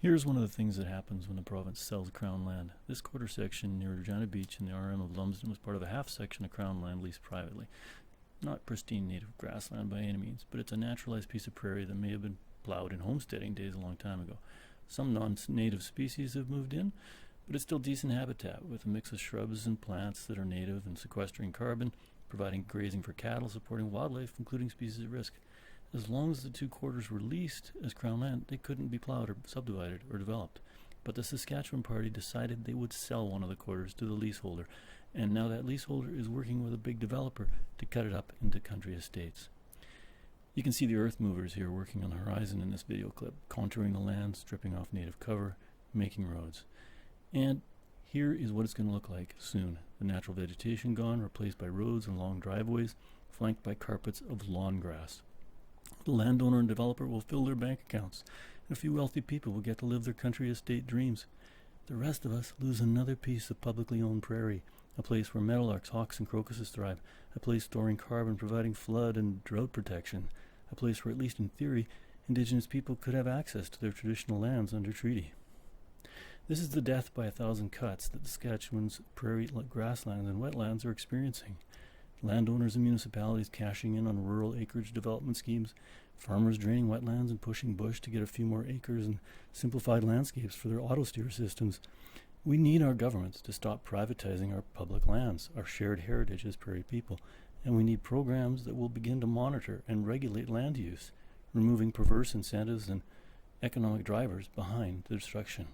Here's one of the things that happens when the province sells Crown land. This quarter section near Regina Beach in the RM of Lumsden was part of a half section of Crown land leased privately. Not pristine native grassland by any means, but it's a naturalized piece of prairie that may have been plowed in homesteading days a long time ago. Some non-native species have moved in, but it's still decent habitat with a mix of shrubs and plants that are native and sequestering carbon, providing grazing for cattle, supporting wildlife, including species at risk. As long as the two quarters were leased as Crown land, they couldn't be plowed or subdivided or developed. But the Saskatchewan party decided they would sell one of the quarters to the leaseholder, and now that leaseholder is working with a big developer to cut it up into country estates. You can see the earth movers here working on the horizon in this video clip, contouring the land, stripping off native cover, making roads. And here is what it's going to look like soon. The natural vegetation gone, replaced by roads and long driveways, flanked by carpets of lawn grass. The landowner and developer will fill their bank accounts, and a few wealthy people will get to live their country estate dreams. The rest of us lose another piece of publicly owned prairie, a place where meadowlarks, hawks, and crocuses thrive, a place storing carbon, providing flood and drought protection, a place where, at least in theory, Indigenous people could have access to their traditional lands under treaty. This is the death by 1,000 cuts that Saskatchewan's prairie grasslands and wetlands are experiencing. Landowners and municipalities cashing in on rural acreage development schemes, farmers draining wetlands and pushing bush to get a few more acres and simplified landscapes for their auto-steer systems. We need our governments to stop privatizing our public lands, our shared heritage as prairie people, and we need programs that will begin to monitor and regulate land use, removing perverse incentives and economic drivers behind the destruction.